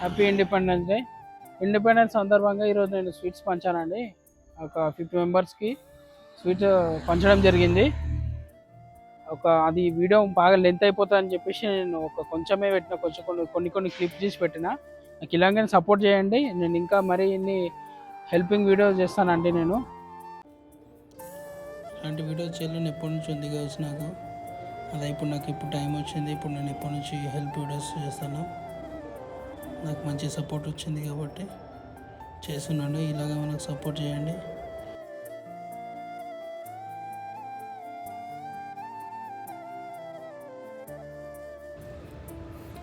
Happy independence day. Independence సందర్భంగా ఈరోజు నేను స్వీట్స్ పంచానండి. ఒక 50 మెంబర్స్కి స్వీట్స్ పంచడం జరిగింది. అది వీడియో బాగా లెంత్ అయిపోతుందని చెప్పేసి నేను కొంచెమే పెట్టిన, కొన్ని క్లిప్స్ తీసి పెట్టిన. నాకు ఇలాగే సపోర్ట్ చేయండి. నేను ఇంకా మరీ ఇన్ని హెల్పింగ్ వీడియోస్ చేస్తానండి. నేను ఇలాంటి వీడియోస్ చేయాలని ఎప్పటి నుంచి ఉంది కావచ్చు నాకు. అదే ఇప్పుడు టైం వచ్చింది. ఇప్పుడు నేను ఎప్పటి నుంచి హెల్ప్ వీడియోస్ చేస్తాను. నాకు మంచి సపోర్ట్ వచ్చింది కాబట్టి చేస్తున్నాను. ఇలాగ మనకు సపోర్ట్ చేయండి.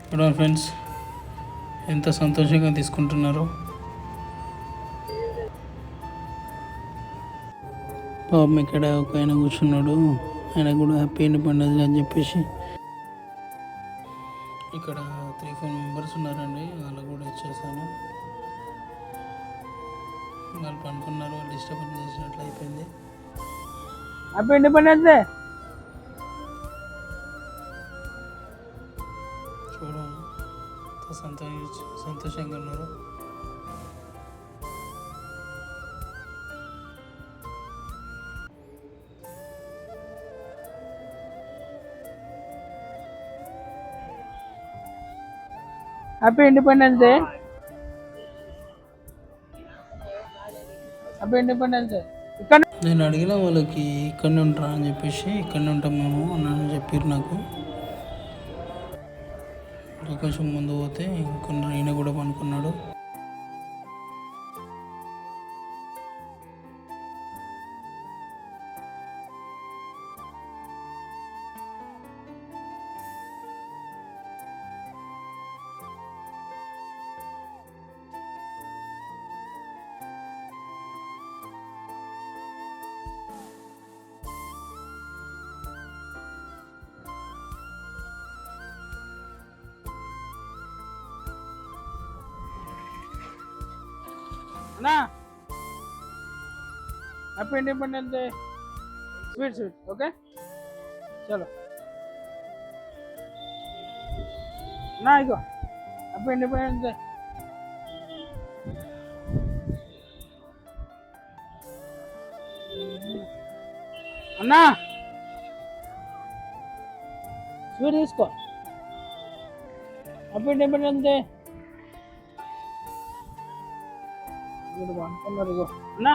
ఇప్పుడు ఫ్రెండ్స్ ఎంత సంతోషంగా తీసుకుంటున్నారు. పాపం ఇక్కడ ఒక ఆయన కూర్చున్నాడు. ఆయన కూడా హ్యాపీ ఇండిపెండెన్స్ అని చెప్పేసి ఇక్కడ 3-4 మెంబర్స్ ఉన్నారండి. వాళ్ళకు కూడా ఇచ్చేసాను. వాళ్ళు పనుకున్నారు. వాళ్ళు డిస్టర్బెన్స్ చేసినట్లు అయిపోయింది. Happy independence day. చూడండి సంతోషంగా ఉన్నారు. Happy independence day. Happy independence day. ఇక్కడ నేను అడిగిన వాళ్ళకి ఇక్కడనే ఉంటారా అని చెప్పేసి, ఇక్కడనే ఉంటాం మేము అని చెప్పారు నాకు. కొంచెం ముందు పోతే ఇంకొన్ని ఈయన కూడా పనుకున్నాడు. అన్నా happy independence day. Sweet okay చలో అన్నా, ఇగో హ్యాపీ ఇండిపెండెన్స్ డే. అన్నా స్వీట్ తీసుకో. Happy independence day. అనుకున్నారు ఇగో అన్నా,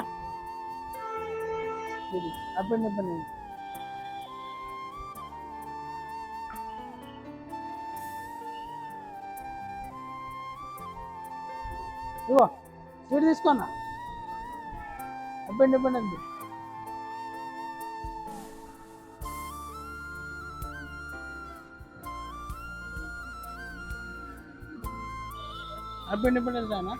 హ్యాపీ ఇండిపెండెన్స్. ఇగో స్వీట్ తీసుకో అన్న. Happy independence day. Happy independence day అన్న.